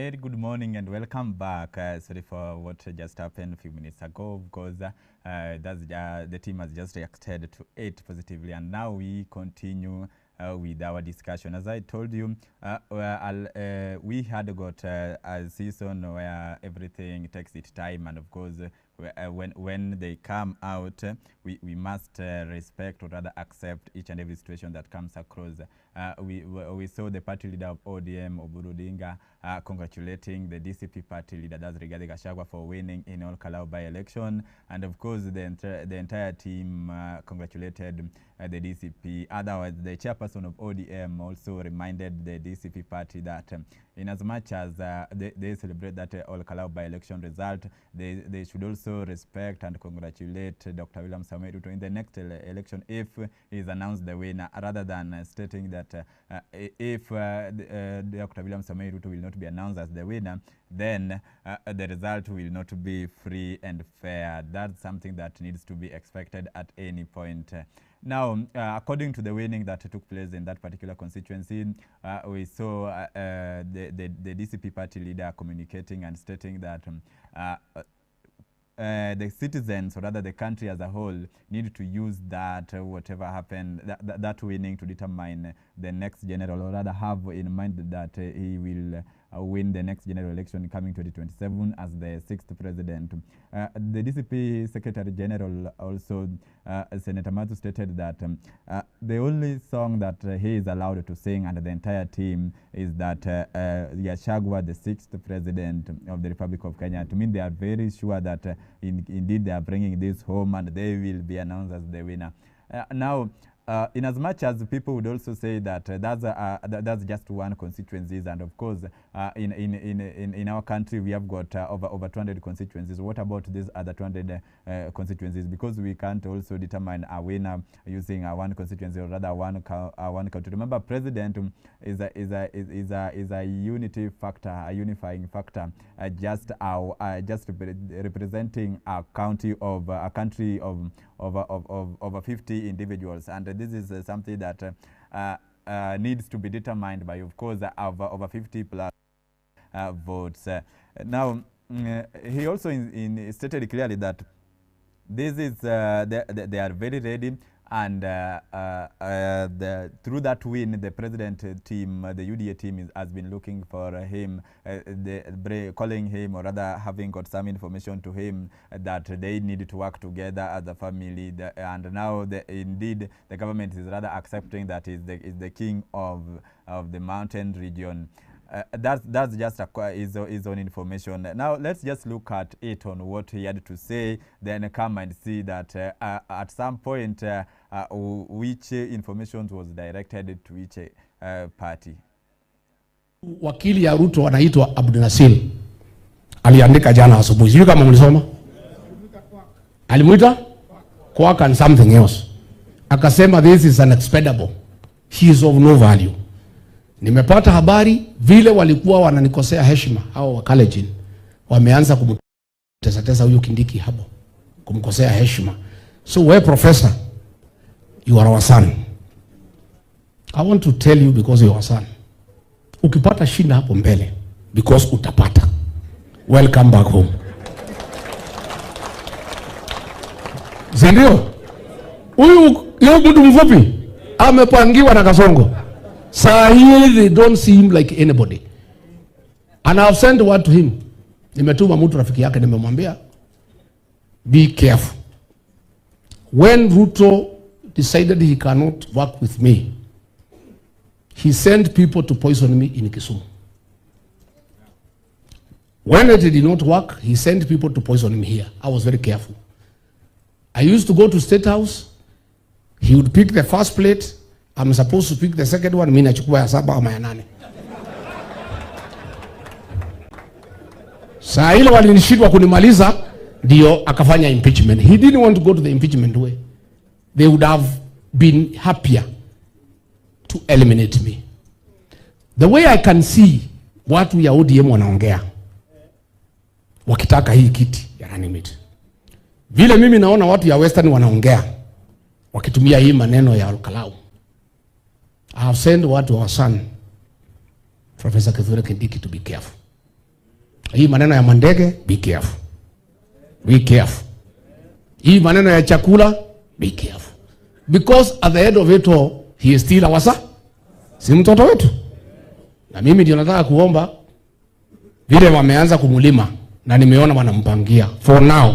very good morning and welcome back. Sorry for what just happened a few minutes ago, because the team has just reacted to it positively, and now we continue with our discussion. As I told you, we had got a season where everything takes its time, and of course when they come out, we must respect or rather accept each and every situation that comes across. We saw the party leader of ODM, Oburu Odinga, congratulating the DCP party leader, that's Rigathi Gachagua, for winning in Ol Kalou by-election, and of course the entire team congratulated the DCP. Otherwise, the chairperson of ODM also reminded the DCP party that in as much as they celebrate that Ol Kalou by-election result, they should also respect and congratulate Dr. William Samoei Ruto in the next election if he is announced the winner, rather than stating that if Dr. William Samoei Ruto will not be announced as the winner, then the result will not be free and fair. That's something that needs to be expected at any point. Now, according to the winning that took place in that particular constituency, we saw the DCP party leader communicating and stating that the citizens, or rather the country as a whole, need to use that whatever happened, that winning to determine the next general, or rather have in mind that he will win the next general election coming 2027 as the 6th president. The DCP Secretary General also, Senator Mathu, stated that the only song that he is allowed to sing under the entire team is that Gachagua, the 6th president of the Republic of Kenya. To me, they are very sure that indeed they are bringing this home and they will be announced as the winner. Now, in as much as people would also say that that's just one constituencies, and of course in our country we have got over 200 constituencies. What about these other 200 constituencies? Because we can't also determine a winner using one constituency, or rather one country. Remember, president is a unity factor, a unifying factor, just representing a country of over 50 individuals, and this is something that needs to be determined by, of course, over 50 plus votes. Now, he also stated clearly that this is they are very ready, and through that win, the president team, the UDA team, has been looking for him, calling him, or rather having got some information to him that they need to work together as a family. And now, indeed, the government is rather accepting that is the king of the mountain region. That's just his own information. Now let's just look at it on what he had to say, then come and see that at some point which information was directed to each party. Wakili ya Ruto anaitwa Abdunasir aliandika jana asubuhi, sijui kama mlisoma. Alimuita Kwak and something else, akasema this is unexpendable, he is of no value. Nimepata habari vile walikuwa wananikosea heshima hao wa Kalenjin, wameanza kumtesa huyu Kindiki hapo, kumkosea heshima. So we professor, you are our son. I want to tell you, because you are our son, ukipata shida hapo mbele, because utapata, welcome back home. Zindio, huyu mtu mfupi amepangiwa na Kasongo. Sahi, they don't see him like anybody. And I've sent word to him. Nimetuma mtu rafiki yake, nimemwambia be careful. When Ruto decided he cannot work with me, he sent people to poison me in Kisumu. When it did not work, he sent people to poison me here. I was very careful. I used to go to State House. He would pick the first plate. I'm supposed to pick the second one. Mimi nachukua ya 7 ama ya 8. Saa ile walinishindwa kunimaliza, ndio akafanya impeachment. He didn't want to go to the impeachment way. They would have been happier to eliminate me. The way I can see watu ya ODM wanaongea wakitaka hii kiti ya running mate, vile mimi naona watu ya Western wanaongea wakitumia hii maneno ya Ol Kalou. I have sent word to our son, Professor Kindiki, to be careful. Hii maneno ya mandege, be careful. Be careful. Hii maneno ya chakula, be careful. Because at the end of it all, he is still our son. Si mtoto wetu. Na mimi ndio nataka kuomba vile wameanza kumulima na nimeona wanampangia. For now.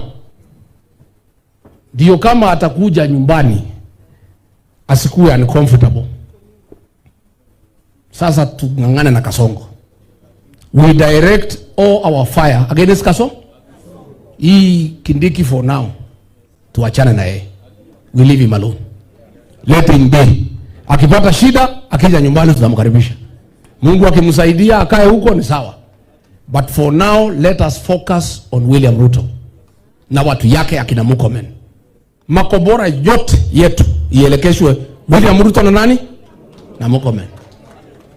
Ndio kama atakuja nyumbani asikuwe uncomfortable. Sasa tungangane na Kasongo. We direct all our fire against Kasongo. Hii Kindiki for now. Tuachane na yeye. We leave him alone. Let him be. Akipata shida, akija nyumbani tutamkaribisha. Mungu akimsaidia akae huko ni sawa. But for now, let us focus on William Ruto. Na watu yake akina Murkomen. Makobora yote yetu ielekeshwe William Ruto na nani? Na Murkomen.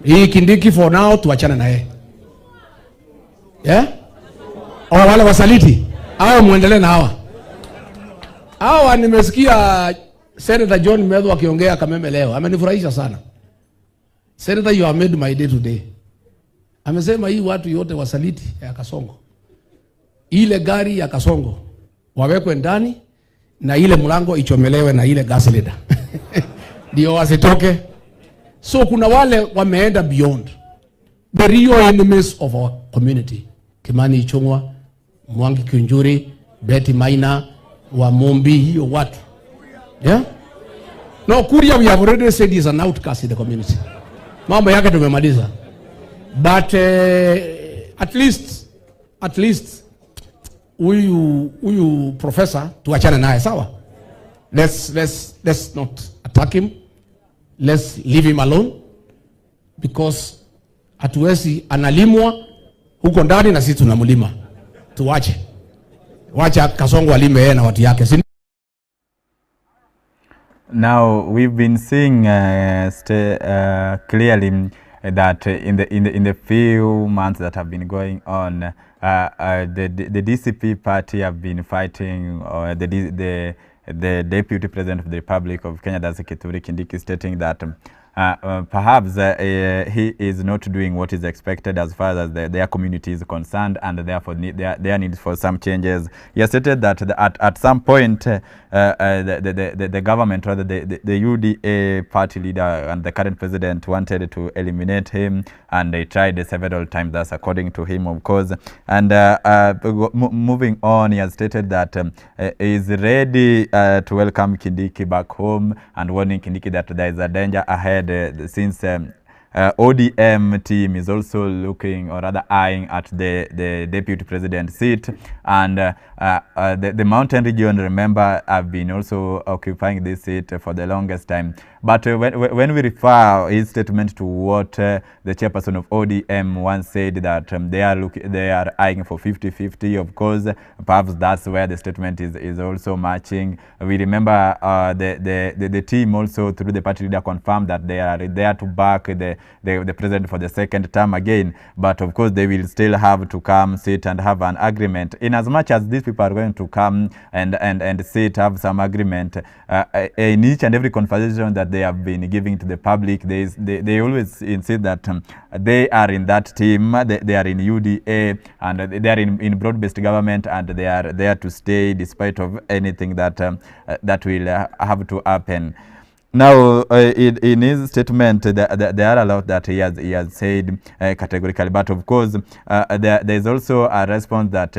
Hii Kindiki for now tuachane na yeye. Yeah? Au wale wasaliti? Hao muendelee na hawa. Hawa nimesikia Senator John Medho akiongea Kameme leo. Amenifurahisha sana. Senator, you have made my day today. Amesema hii watu yote wasaliti ya Kasongo. Ile gari ya Kasongo wawekwe ndani na ile mlango ichomelewe na ile gas leader. Ndio wasitoke. So kuna wale wameenda beyond. The real enemies of our community. Kimani Ichung'wa, Mwangi Kiunjuri, Betty Maina, Wamombi, hiyo watu. Yeah? No, Kuria, we have already said is an outcast in the community. Mambo yake tumemaliza. But at least huyu professor tuachane naye, sawa? Let's not attack him. Let's leave him alone because hatuwezi analimwa huko ndani na sisi tunamlima. Tuache. Wacha Kasongo alime yeye na watu yake. Now we've been seeing clearly that in the few months that have been going on, the DCP party have been fighting, or the Deputy President of the Republic of Kenya, that's Kithure Kindiki, stating that perhaps he is not doing what is expected as far as their community is concerned, and therefore their need for some changes. He has stated that at some point the government, rather the UDA party leader and the current president, wanted to eliminate him, and they tried several times. That's according to him, of course. And moving on, he has stated that he is ready to welcome Kindiki back home, and warning Kindiki that there is a danger ahead since ODM team is also looking, or rather eyeing, at the deputy president seat, and the mountain region, remember, have been also occupying this seat for the longest time. But when we refer his statement to what the chairperson of ODM once said, that they are eyeing for 50-50, of course, perhaps that's where the statement is also matching. We remember the team also, through the party leader, confirmed that they are there to back the president for the second term again. But of course, they will still have to come, sit, and have an agreement. In as much as these people are going to come and sit, have some agreement, in each and every conversation that they have been giving to the public, they always insist that they are in that team, they are in UDA, and they are in broad-based government, and they are there to stay despite of anything that will have to happen. Now, in his statement, there are a lot that he has said categorically, but of course, there is also a response that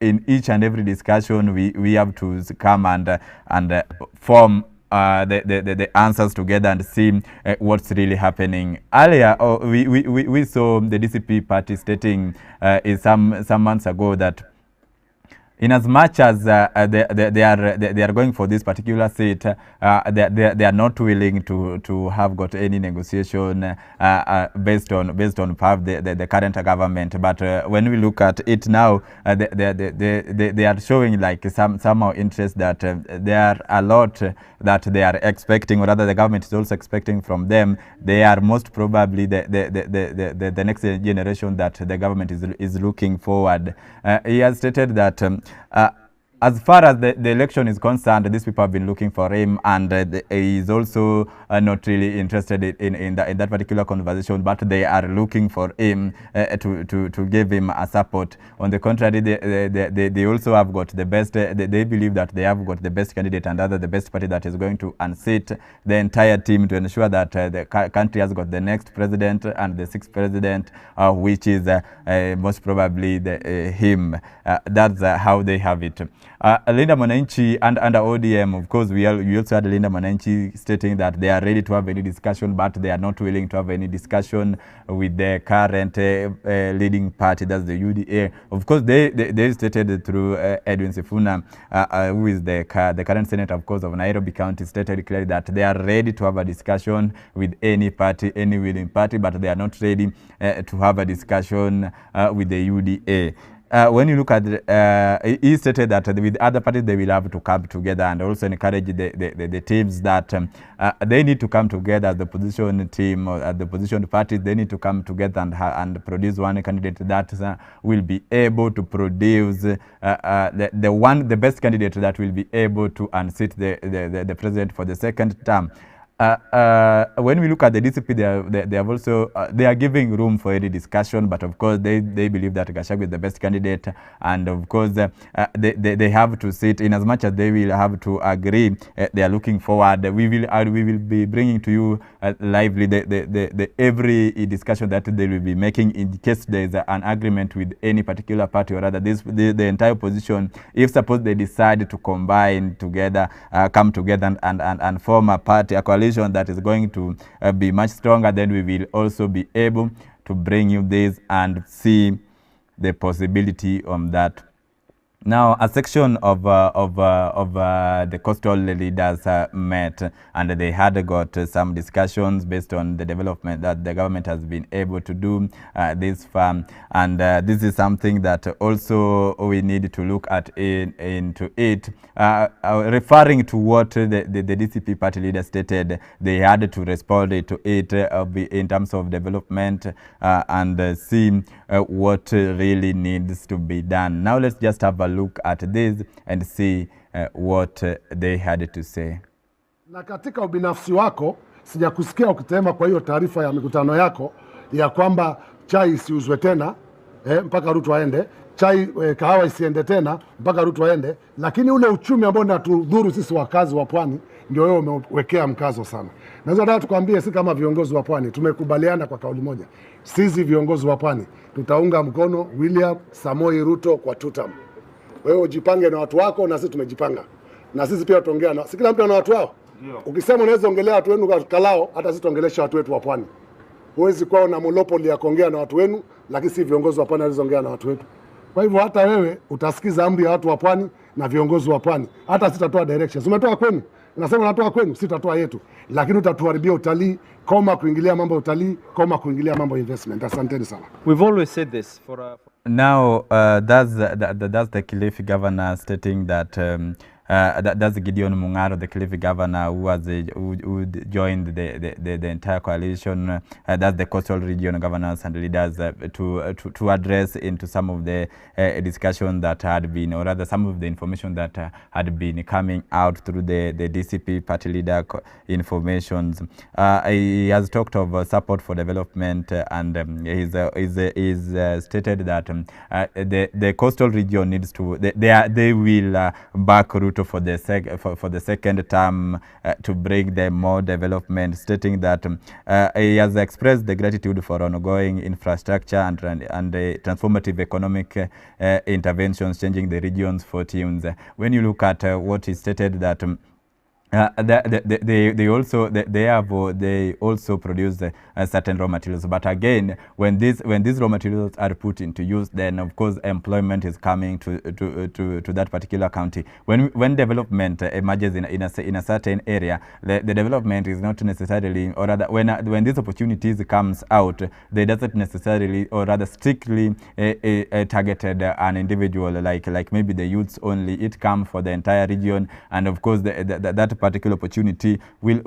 in each and every discussion we have to come and form the answers together and see what's really happening. Earlier, we saw the DCP party stating some months ago that in as much as they are going for this particular seat, they are not willing to have got any negotiation based on the current government. But when we look at it now, they are showing like somehow interest that there are a lot that they are expecting, or rather the government is also expecting from them. They are most probably the next generation that the government is looking forward. He has stated that as far as the election is concerned, these people have been looking for him, and he is also not really interested in that particular conversation, but they are looking for him to give him a support. On the contrary, they also have got the best, they believe that they have got the best candidate and other the best party that is going to unseat the entire team to ensure that the country has got the next president and the sixth president, which is most probably him. That's how they have it. Linda Mwananchi and under ODM, of course, we also had Linda Mwananchi stating that they are ready to have any discussion, but they are not willing to have any discussion with the current leading party, that's the UDA. Of course, they stated through Edwin Sifuna, who is the current senator, of course, of Nairobi County, stated clearly that they are ready to have a discussion with any party, any willing party, but they are not ready to have a discussion with the UDA. When you look at, he stated that with other parties they will have to come together, and also encourage the teams that they need to come together as the position team or as the position parties. They need to come together and produce one candidate that will be able to produce the best candidate that will be able to unseat the president for the second term. When we look at the DCP, they have also they are giving room for any discussion, but of course they believe that Gachagua is the best candidate, and of course they have to sit in as much as they will have to agree. They are looking forward. We will be bringing to you lively the every discussion that they will be making in case there is an agreement with any particular party, or rather the entire position. If suppose they decide to combine together, come together and form a party, a coalition that is going to be much stronger, then we will also be able to bring you this and see the possibility on that. Now, a section of the coastal leaders met, and they had got some discussions based on the development that the government has been able to do this far, and this is something that also we need to look at into it. Referring to what the DCP party leader stated, they had to respond to it in terms of development and see what really needs to be done. Now let's just have a look at this and see what they had to say. Na katika ubinafsi wako sijakusikia ukitema kwa hiyo taarifa ya mikutano yako ya kwamba chai isiuzwe tena mpaka Ruto aende, chai kahawa isiende tena mpaka Ruto aende, lakini ule uchumi ambao unatudhuru sisi wakazi wa pwani ndio wewe umewekea mkazo sana. Naweza nataka tukwambie, si kama viongozi wa pwani tumekubaliana kwa kauli moja. Sisi viongozi wa pwani tutaunga mkono William Samoei Ruto kwa tutam. Wewe ujipange na watu wako, na sisi tumejipanga. Na sisi pia tutaongea na, si kila mtu ana watu wao. Ukisema unaweza ongelea watu wenu kalao, hata sisi tuongelesha watu wetu wa pwani. Huwezi kuwa na monopoly ya kuongea na watu wenu, lakini si viongozi wa pwani wanaongea na watu wetu. Kwa hivyo hata wewe utasikiza amri ya watu wa pwani na viongozi wa pwani. Hata sitatoa directions. Umetoa kwenu, unasema unatoa kwenu, sitatoa yetu. Lakini utatuharibia utalii, koma kuingilia mambo utalii, koma kuingilia mambo investment. Asanteni sana. We've always said this for Now, that's the Kilifi governor stating that that's Gideon Mungaro, the Kilifi governor, who joined the entire coalition. That's the coastal region governors and leaders to address into some of the discussion that had been, or rather some of the information that had been coming out through the DCP party leader informations. He has talked of support for development, and he's stated that the coastal region needs to, they will back Ruto for the second term to bring them more development, stating that he has expressed the gratitude for ongoing infrastructure and transformative economic interventions, changing the region's fortunes. When you look at what he stated, that they also produce certain raw materials, but again, when these raw materials are put into use, then of course employment is coming to that particular county. When development emerges in a certain area, the development is not necessarily, or rather when these opportunities comes out, they doesn't necessarily, or rather strictly targeted an individual, like maybe the youths only. It comes for the entire region, and of course that particular opportunity will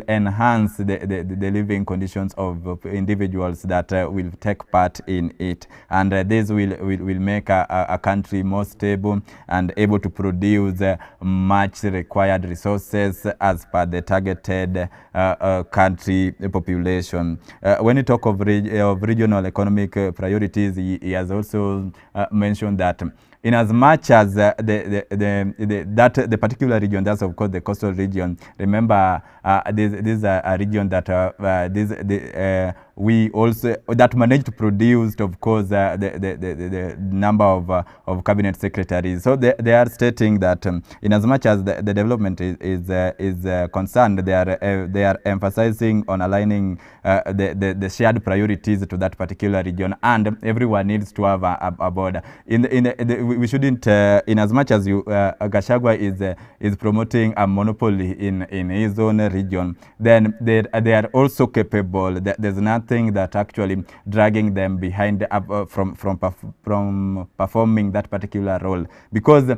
enhance the living conditions of individuals that will take part in it, and this will make a country more stable and able to produce much required resources as per the targeted country population. When you talk of regional economic priorities, he has also mentioned that in as much as the particular region, that's of course the coastal region. Remember, this is a region that we also that managed to produce, of course, the number of cabinet secretaries. So they are stating that in as much as the development is concerned, they are emphasizing on aligning the shared priorities to that particular region, and everyone needs to have a border. We shouldn't, in as much as Gachagua is promoting a monopoly in his own region, then they are also capable. There's nothing that actually dragging them behind from performing that particular role, because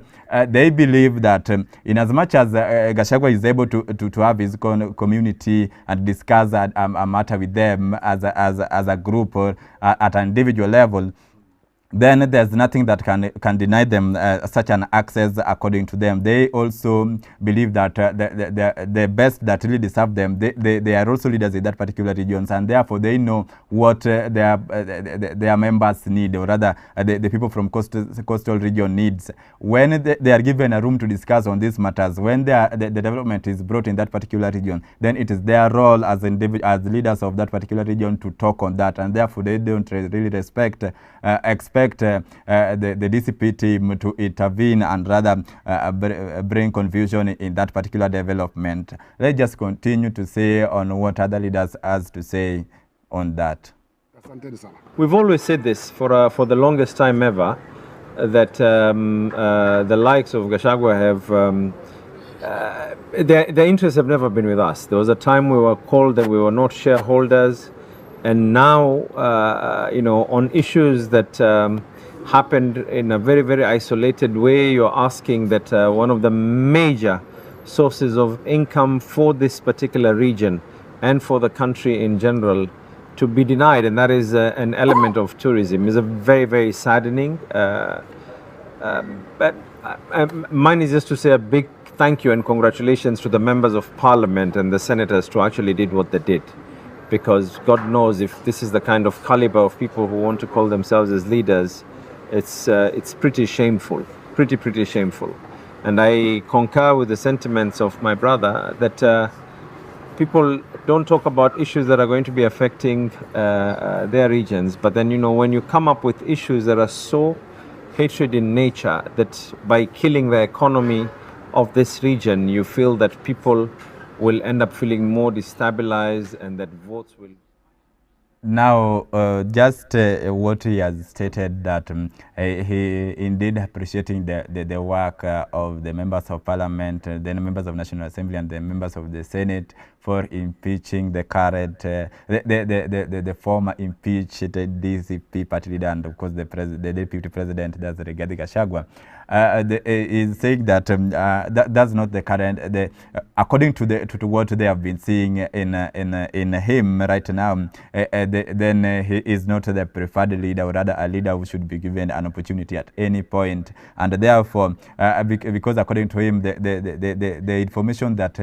they believe that in as much as Gachagua is able to have his community and discuss a matter with them as a group or at an individual level, then there's nothing that can deny them such an access. According to them, they also believe that the best that really deserve them, they are also leaders in that particular regions, and therefore they know what their members need, or rather the people from coastal region needs. When they are given a room to discuss on these matters, when the development is brought in that particular region, then it is their role as leaders of that particular region to talk on that, and therefore they don't really expect the DCP team to intervene and rather bring confusion in that particular development. Let's just continue to say on what other leaders has to say on that. We've always said this for the longest time ever, that the likes of Gachagua have their interests have never been with us. There was a time we were called that we were not shareholders. And now, on issues that happened in a very, very isolated way, you're asking that one of the major sources of income for this particular region and for the country in general to be denied, and that is an element of tourism, is a very, very saddening. But mine is just to say a big thank you and congratulations to the members of parliament and the senators to actually did what they did. Because God knows if this is the kind of caliber of people who want to call themselves as leaders, it's pretty shameful, pretty shameful. And I concur with the sentiments of my brother that people don't talk about issues that are going to be affecting their regions. But then, when you come up with issues that are so hatred in nature, that by killing the economy of this region, you feel that people will end up feeling more destabilized and that votes will... Now, just what he has stated, that he indeed appreciating the work of the members of parliament, the members of National Assembly and the members of the Senate for impeaching the current, the former impeached DCP party leader, and of course the deputy president, that's Rigathi Gachagua. Is saying that that's not the current, according to what they have been seeing in him right now, then he is not the preferred leader, or rather a leader who should be given an opportunity at any point. And therefore, because according to him, the information that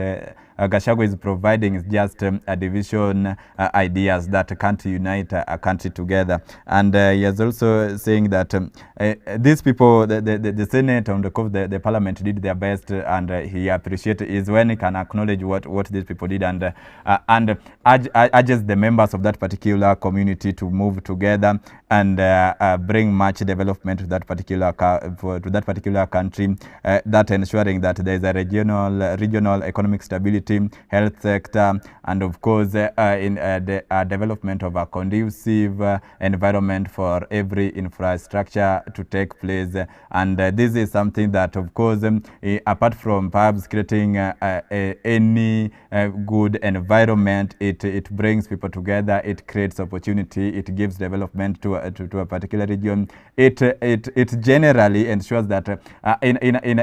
Gachagua is providing is just a division ideas that can't unite a country together. And he is also saying that these people, the Senate and the Parliament did their best, and he appreciates is when he can acknowledge what these people did, and urges the members of that particular community to move together and bring much development to that particular country, that ensuring that there is a regional economic stability security, health sector, and of course in the development of a conducive environment for every infrastructure to take place. And this is something that, of course, apart from perhaps creating any good environment, it brings people together, it creates opportunity, it gives development to a particular region. It generally ensures that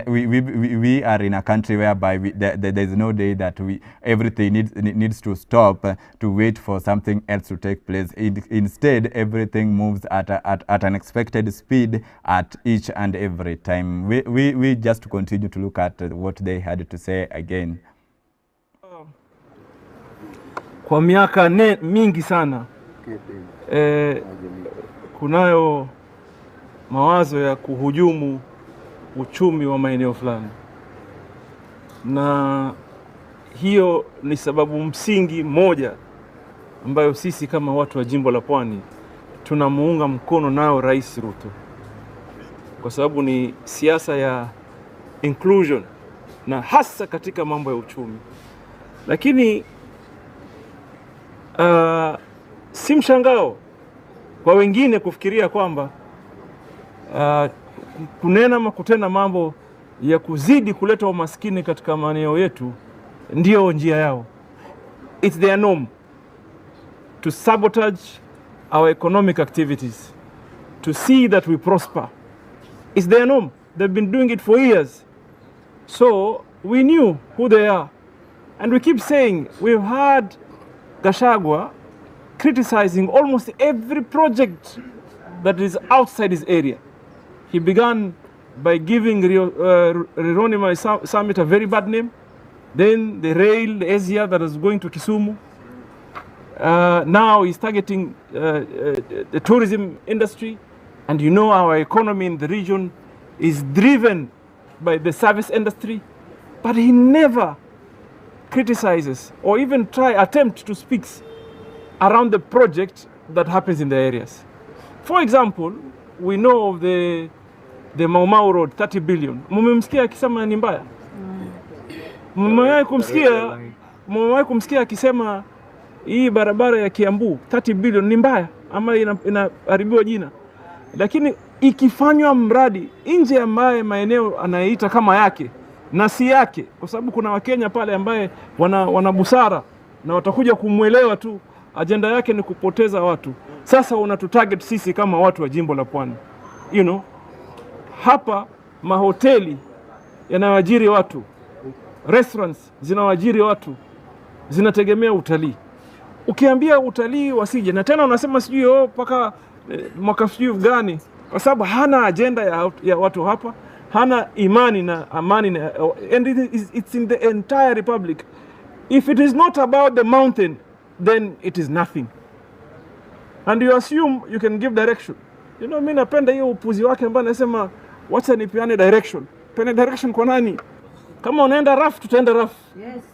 we are in a country whereby there is no day that everything needs to stop to wait for something else to take place. Instead, everything moves at an expected speed at each and every time. We just continue to look at what they had to say again. Kwa miaka mingi sana kunayo mawazo ya kuhujumu uchumi wa maeneo fulani, na hiyo ni sababu msingi moja ambayo sisi kama watu wa jimbo la Pwani tunamuunga mkono nao Rais Ruto, kwa sababu ni siasa ya inclusion na hasa katika mambo ya uchumi. Lakini si mshangao kwa wengine kufikiria kwamba kunena ama kutenda mambo ya kuzidi kuleta umaskini katika maeneo yetu ndio njia yao. It's their norm to sabotage our economic activities, to see that we prosper. It's their norm. They've been doing it for years. So we knew who they are. And we keep saying, we've had Gachagua criticizing almost every project that is outside his area. He began by giving Rironi Summit a very bad name. Then the rail, the Asia that is going to Kisumu. Now he's targeting the tourism industry. And you know our economy in the region is driven by the service industry. But he never criticizes or even attempt to speak around the project that happens in the areas. For example, we know of the Mau Mau Road, 30 billion. Mumemsikia akisema ni mbaya? Mmewahi kumsikia akisema hii barabara ya Kiambu 30 billion ni mbaya ama inaharibiwa jina? Lakini ikifanywa mradi nje ya maeneo anayeita kama yake na si yake, kwa sababu kuna Wakenya pale ambaye wana busara na watakuja kumwelewa tu, agenda yake ni kupoteza watu. Sasa unatutarget sisi kama watu wa jimbo la Pwani. You know, hapa mahoteli yanawajiri watu, restaurants zinawajiri watu, zinategemea utalii. Ukiambia utalii wasije, na tena unasema sijui paka mwaka sijui gani, kwa sababu hana agenda ya watu hapa, hana imani na amani na, and it's in the entire republic. If it is not about the mountain, then it is nothing. And you assume you can give direction. You know, mimi napenda hiyo upuzi wake ambao anasema wacha nipeane direction. Peane direction kwa nani? Kama unaenda rough, tutaenda rough. Yes.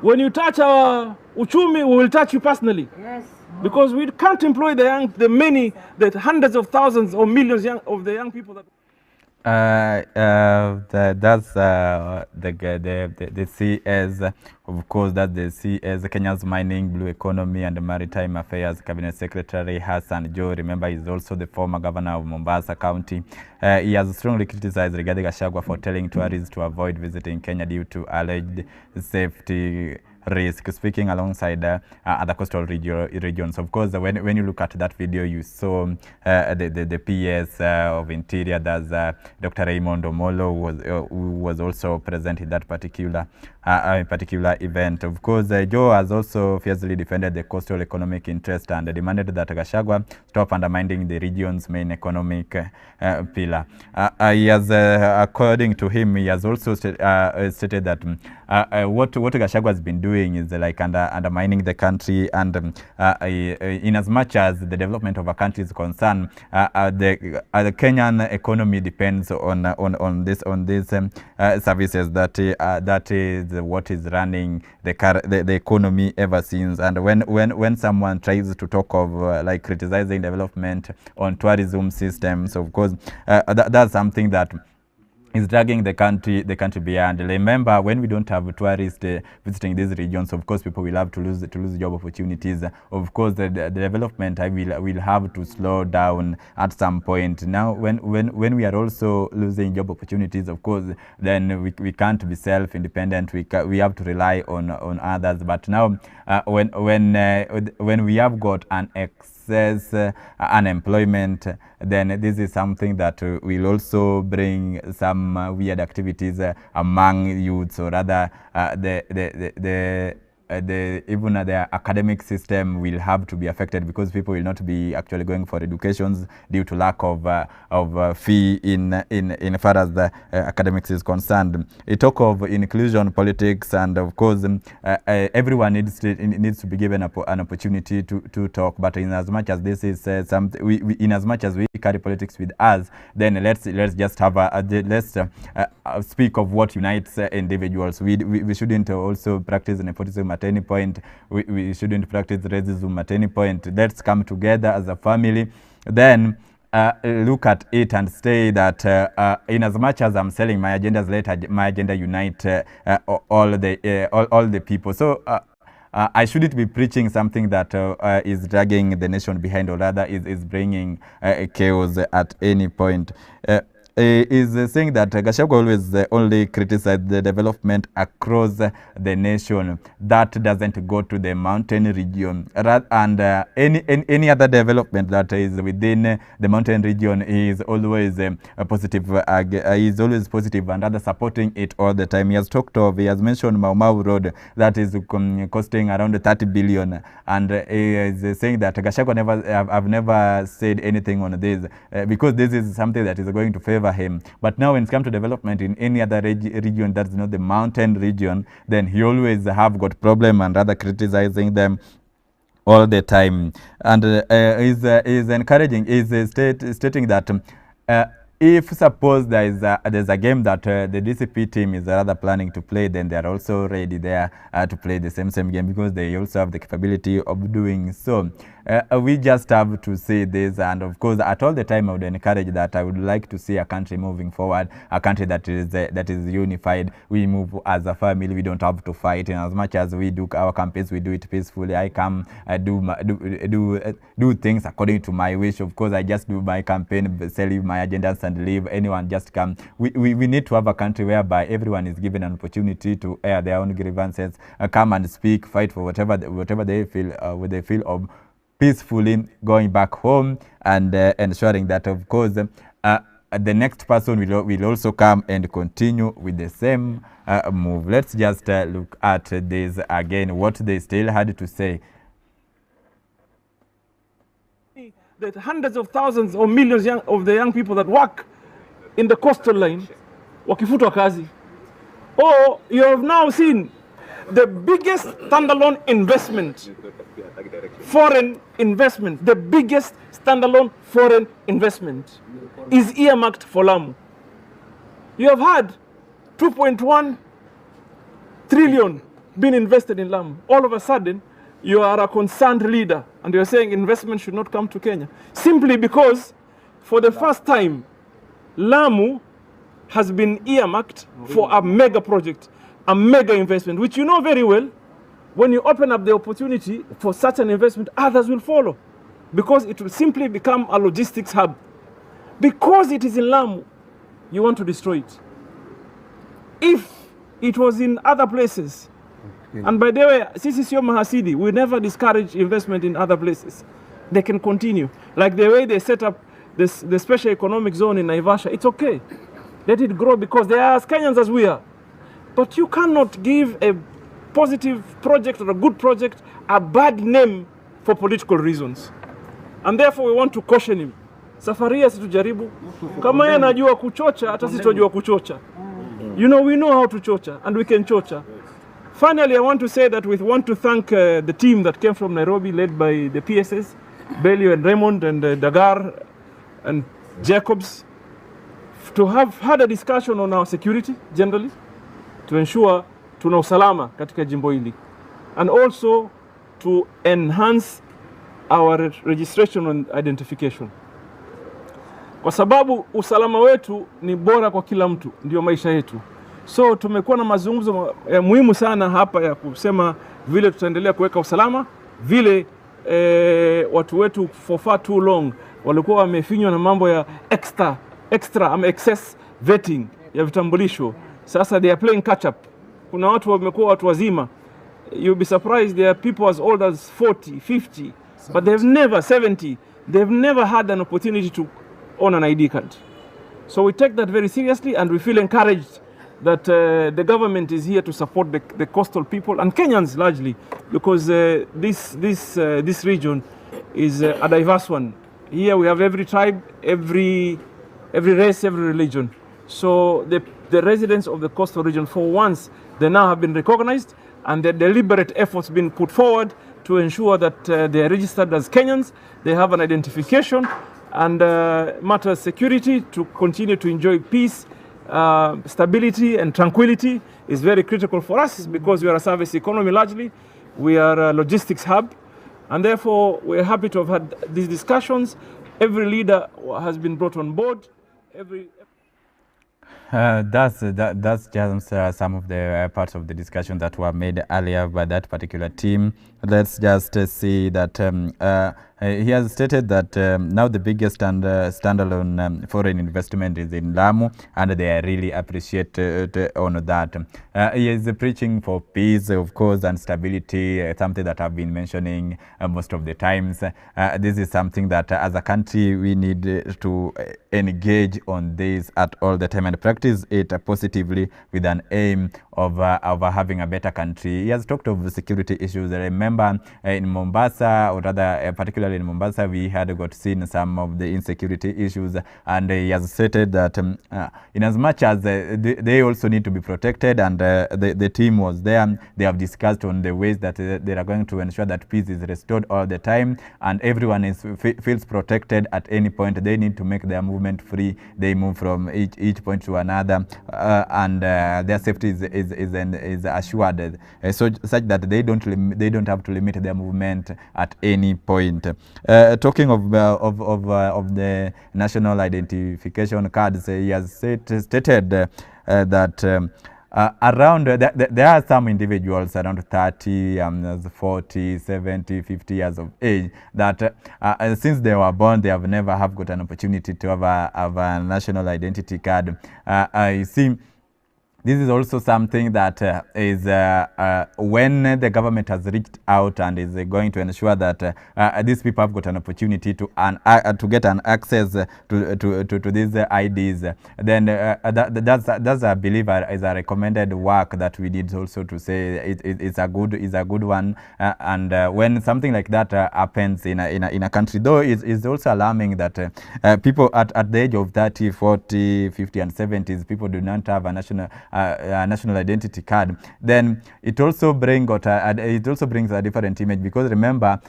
When you touch our uchumi, we will touch you personally. Yes. Because we can't employ the hundreds of thousands or millions of the young people that. That's the CS, of course, that's the CS, Kenya's Mining, Blue Economy and Maritime Affairs Cabinet Secretary Hassan Joho. Remember, he's also the former governor of Mombasa County. He has strongly criticized Rigathi Gachagua for telling tourists to avoid visiting Kenya due to alleged safety risk, speaking alongside other coastal regions. Of course, when you look at that video, you saw the PS of Interior, that's Dr. Raymond Omolo, who was also present in that particular event. Of course, Joho has also fiercely defended the coastal economic interest and demanded that Gachagua stop undermining the region's main economic pillar. He has, according to him, he has also stated that what Gachagua has been doing is like undermining the country, and in as much as the development of a country is concerned, the Kenyan economy depends on these services that is what is running the economy ever since. And when someone tries to talk of like criticizing development on tourism systems, of course that's something that is dragging the country behind. Remember, when we don't have tourists visiting these regions, of course, people will have to lose job opportunities. Of course, the development will have to slow down at some point. Now, when we are also losing job opportunities, of course, then we can't be self-independent. We have to rely on others. But now, when we have got an excess unemployment, then this is something that will also bring some weird activities among youths, or rather even the academic system will have to be affected, because people will not be actually going for educations due to lack of fee in far as the academics is concerned. We talk of inclusion politics, and of course everyone needs to be given an opportunity to talk. But in as much as this is something, in as much as we carry politics with us, then let's just have let's speak of what unites individuals. We shouldn't also practice nepotism at any point. We shouldn't practice racism at any point. Let's come together as a family, then look at it and say that in as much as I'm selling my agendas, let my agenda unite all the people. So I shouldn't be preaching something that is dragging the nation behind, or rather is bringing chaos at any point. Is saying that Gachagua always only criticized the development across the nation. That doesn't go to the mountain region. And any other development that is within the mountain region is always positive. Is always positive, and rather supporting it all the time. He has mentioned Mau Mau Road that is costing around 30 billion, and he is saying that Gachagua I've never said anything on this because this is something that is going to favor him. But now when it comes to development in any other region that's not the mountain region, then he always have got problem and rather criticizing them all the time. And is encouraging, is stating that if suppose there's a game that the DCP team is rather planning to play, then they are also ready there to play the same game, because they also have the capability of doing so. We just have to say this, and of course at all the time I would encourage that. I would like to see a country moving forward, a country that is unified. We move as a family. We don't have to fight. And as much as we do our campaigns, we do it peacefully. I come do things according to my wish. Of course, I just do my campaign, sell my agendas and leave. Anyone just come. We need to have a country whereby everyone is given an opportunity to air their own grievances, come and speak, fight for whatever they feel of peacefully, going back home, and ensuring that, of course, the next person will also come and continue with the same move. Let's just look at this again, what they still had to say. That hundreds of thousands or millions of the young people that work in the coastal line wakifutwa kazi. Or you have now seen the biggest standalone investment, foreign investment, the biggest standalone foreign investment is earmarked for Lamu. You have had 2.1 trillion being invested in Lamu. All of a sudden, you are a concerned leader and you're saying investment should not come to Kenya. Simply because for the first time, Lamu has been earmarked for a mega project, a mega investment, which you know very well. When you open up the opportunity for such an investment, others will follow, because it will simply become a logistics hub. Because it is in Lamu, you want to destroy it. If it was in other places, and by the way, sisi sio mahasidi, we never discourage investment in other places. They can continue. Like the way they set up the special economic zone in Naivasha, it's okay. Let it grow, because they are as Kenyans as we are. But you cannot give a positive project or a good project a bad name for political reasons. And therefore we want to caution him. Safaria situjaribu. Kama yeye anajua kuchocha, hata sisi tunajua kuchocha. You know, we know how to chocha, and we can chocha. Finally, I want to say that we want to thank the team that came from Nairobi, led by the PSS, Belio and Raymond and Dagar and Jacobs, to have had a discussion on our security generally, to ensure tuna usalama katika jimbo hili, and also to enhance our registration and identification. kwa sababu usalama wetu ni bora kwa kila mtu, ndio maisha yetu. So tumekuwa na mazungumzo muhimu sana hapa ya kusema vile tutaendelea kuweka usalama, vile watu wetu for far too long walikuwa wamefinywa na mambo ya extra ama excess vetting ya vitambulisho. Sasa they are playing catch up. Kuna watu wamekuwa watu wazima. You'll be surprised there are people as old as 40, 50, but they've never 70. They've never had an opportunity to own an ID card. So we take that very seriously, and we feel encouraged that the government is here to support the coastal people and Kenyans largely, because this region is a diverse one. Here we have every tribe, every race, every religion. So the residents of the coastal region, for once, they now have been recognized, and the deliberate efforts been put forward to ensure that they are registered as Kenyans, they have an identification, and matter security to continue to enjoy peace, stability and tranquility is very critical for us, because we are a service economy largely. We are a logistics hub, and therefore we're happy to have had these discussions. Every leader has been brought on board. That's just some of the parts of the discussion that were made earlier by that particular team. Let's just see that he has stated that now the biggest and standalone foreign investment is in Lamu, and they really appreciate on that. He is preaching for peace, of course, and stability, something that I've been mentioning most of the times. This is something that as a country we need to engage on this at all the time and practice it positively with an aim of having a better country. He has talked of security issues. I remember in Mombasa, or rather particularly in Mombasa, we had got seen some of the insecurity issues, and he has stated that in as much as they also need to be protected, and the team was there, they have discussed on the ways that they are going to ensure that peace is restored all the time, and everyone feels protected at any point. They need to make their movement free. They move from each point to another, and their safety is assured, such that they don't have to limit their movement at any point. Talking of the national identification cards, he has stated that around there are some individuals around 30, 40, 70, 50 years of age that since they were born, they have never have got an opportunity to have a national identity card. I see. This is also something that is when the government has reached out and is going to ensure that these people have got an opportunity to get an access to these IDs, then that's I believe is a recommended work that we did also to say it's a good one. And when something like that happens in a country, though it's also alarming that people at the age of 30, 40, 50 and 70s, people do not have a national identity card. Then it also brings a different image, because remember,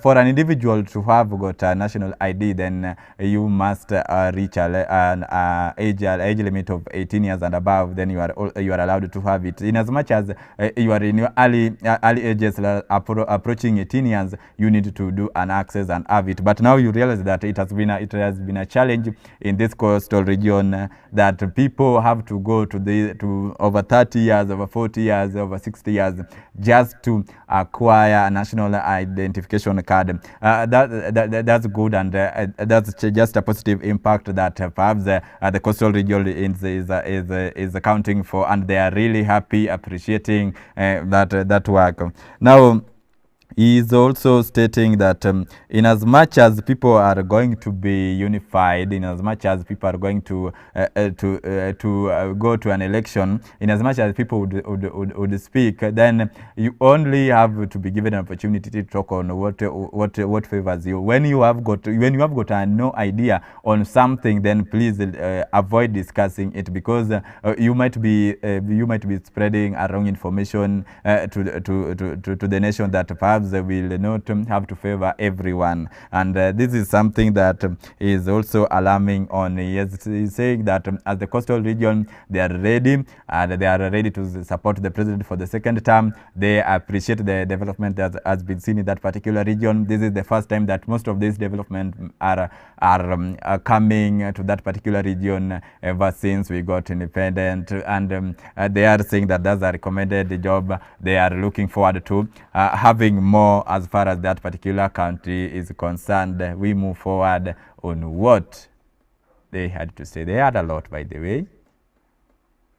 for an individual to have got a national ID, then you must reach an age limit of 18 years and above. Then you are allowed to have it. In as much as you are in your early ages, approaching 18 years, you need to do an access and have it. But now you realize that it has been a challenge in this coastal region that people have to go to over 30 years, over 40 years, over 60 years just to acquire a national identification card. That's good, and that's just a positive impact that perhaps the coastal region is accounting for, and they are really happy, appreciating that work. Now, he is also stating that in as much as people are going to be unified, in as much as people are going to go to an election, in as much as people would speak, then you only have to be given an opportunity to talk on what favors you. When you have got no idea on something, then please avoid discussing it, because you might be spreading a wrong information to the nation that perhaps perhaps they will not have to favor everyone. And this is something that is also alarming on, yes, he's saying that as the coastal region, they are ready, and they are ready to support the president for the second term. They appreciate the development that has been seen in that particular region. This is the first time that most of these development are coming to that particular region ever since we got independent, and they are saying that that's a recommended job. They are looking forward to having more as far as that particular country is concerned. We move forward on what they had to say. They had a lot, by the way.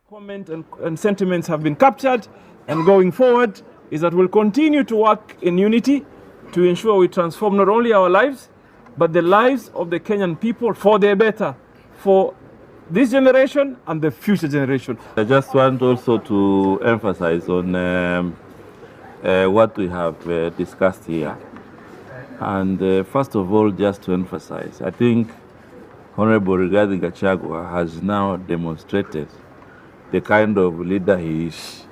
Comment and sentiments have been captured, and going forward is that we'll continue to work in unity to ensure we transform not only our lives, but the lives of the Kenyan people for the better, for this generation and the future generation. I just want also to emphasize on what we have discussed here. And first of all, just to emphasize, I think Honorable Rigathi Gachagua has now demonstrated the kind of leader he is.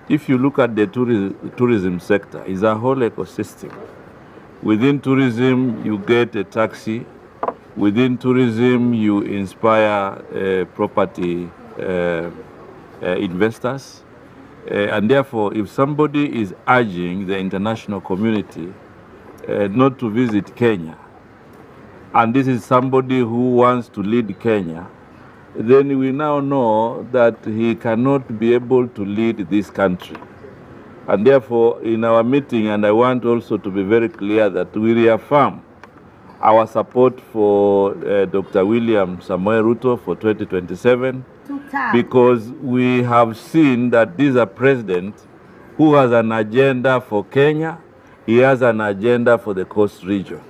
If you look at the tourism sector, it's a whole ecosystem. Within tourism, you get a taxi. Within tourism, you inspire property investors. And therefore, if somebody is urging the international community not to visit Kenya, and this is somebody who wants to lead Kenya, then we now know that he cannot be able to lead this country. And therefore, in our meeting, and I want also to be very clear that we reaffirm our support for Dr. William Samoei Ruto for 2027, because we have seen that this is a president who has an agenda for Kenya. He has an agenda for the coast region.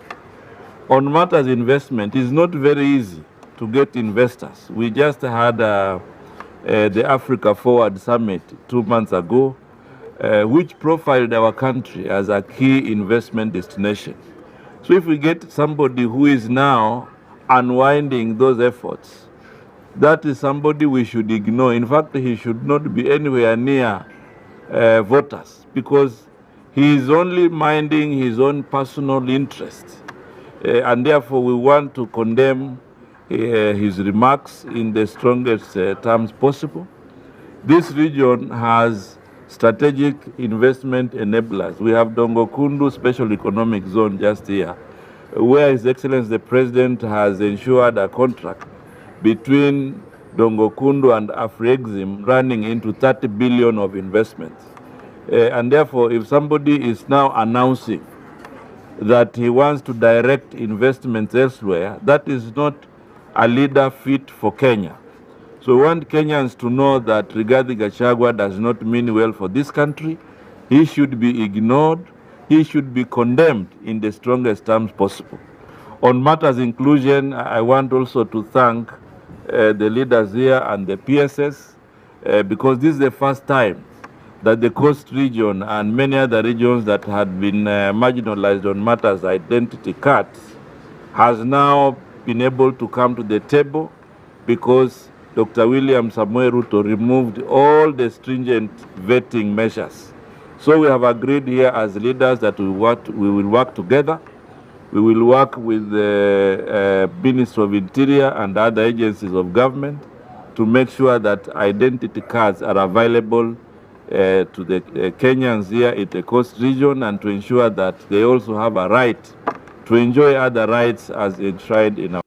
On matters investment, it's not very easy to get investors. We just had the Africa Forward Summit 2 months ago, which profiled our country as a key investment destination. So if we get somebody who is now unwinding those efforts, that is somebody we should ignore. In fact, he should not be anywhere near voters, because he is only minding his own personal interests. And therefore, we want to condemn his remarks in the strongest terms possible. This region has strategic investment enablers. We have Dongo Kundu Special Economic Zone just here, where His Excellency the President has ensured a contract between Dongo Kundu and Afrexim running into 30 billion of investments. And therefore, if somebody is now announcing that he wants to direct investments elsewhere, that is not a leader fit for Kenya. So we want Kenyans to know that Rigathi Gachagua does not mean well for this country. He should be ignored. He should be condemned in the strongest terms possible. On matters inclusion, I want also to thank the leaders here and the PSS, because this is the first time that the coast region and many other regions that had been marginalized on matters identity cards has now been able to come to the table, because Dr. William Samoei Ruto removed all the stringent vetting measures. So we have agreed here as leaders that we will work together. We will work with the Ministry of Interior and other agencies of government to make sure that identity cards are available to the Kenyans here in the coast region, and to ensure that they also have a right to enjoy other rights as enshrined in our.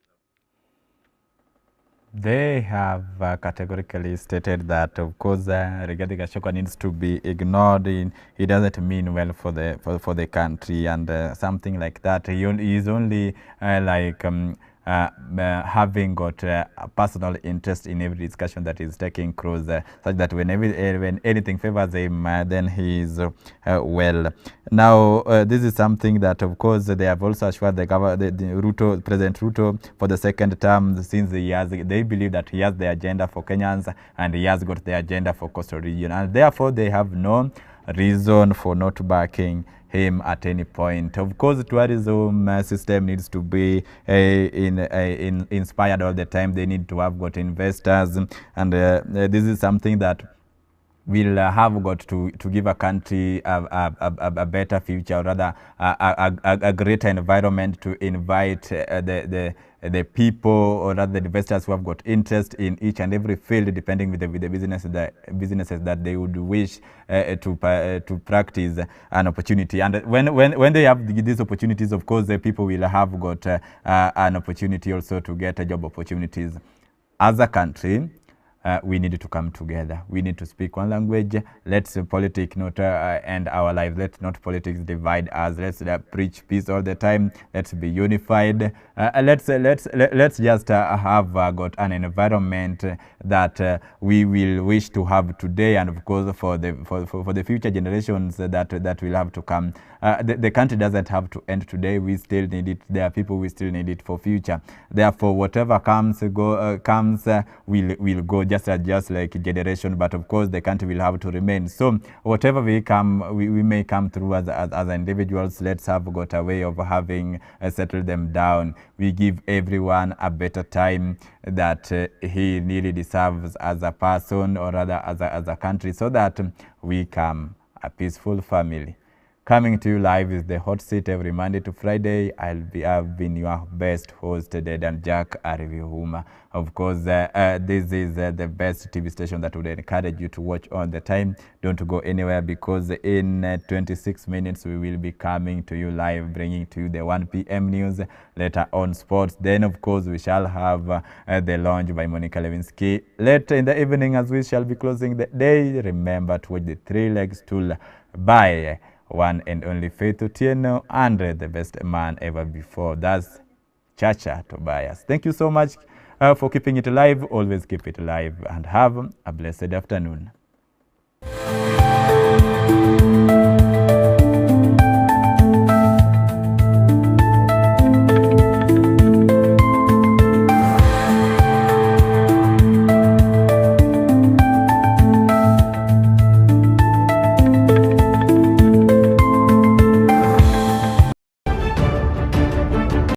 They have categorically stated that, of course, Rigathi Gachagua needs to be ignored. He doesn't mean well for the country, and something like that. He is only having got a personal interest in every discussion that is taking cross, such that when anything favors him, then he is well. Now, this is something that, of course, they have also assured President Ruto for the second term, since they believe that he has the agenda for Kenyans and he has got the agenda for coastal region, and therefore they have no reason for not backing him at any point. Of course, tourism system needs to be inspired all the time. They need to have got investors, and this is something that will have got to give a country a better future, or rather a greater environment to invite the people, or rather the investors who have got interest in each and every field, depending with the businesses that they would wish to practice an opportunity. And when they have these opportunities, of course, the people will have got an opportunity also to get job opportunities. As a country, we need to come together. We need to speak one language. Let's politics not end our lives. Let not politics divide us. Let's preach peace all the time. Let's be unified. Let's just have got an environment that we will wish to have today, and of course for the future generations that will have to come. The country doesn't have to end today. We still need it. There are people we still need it for future. Therefore, whatever comes will go just like generation. But of course, the country will have to remain. So whatever we may come through as individuals. Let's have got a way of having settled them down. We give everyone a better time that he really deserves as a person, or rather as a country, so that we come a peaceful family. Coming to you live is the Hot Seat every Monday to Friday. I've been your best host, DEDAN Jack Arivihuma. Of course, this is the best TV station that would encourage you to watch on the time. Don't go anywhere, because in 26 minutes we will be coming to you live, bringing to you the 1 p.m. news, later on sports. Then, of course, we shall have the launch by Monica Lewinsky. Later in the evening, as we shall be closing the day, remember to watch the 3-leg stool by one and only Faith Otieno, and the best man ever before. That's Chacha Tobias. Thank you so much for keeping it alive. Always keep it alive, and have a blessed afternoon.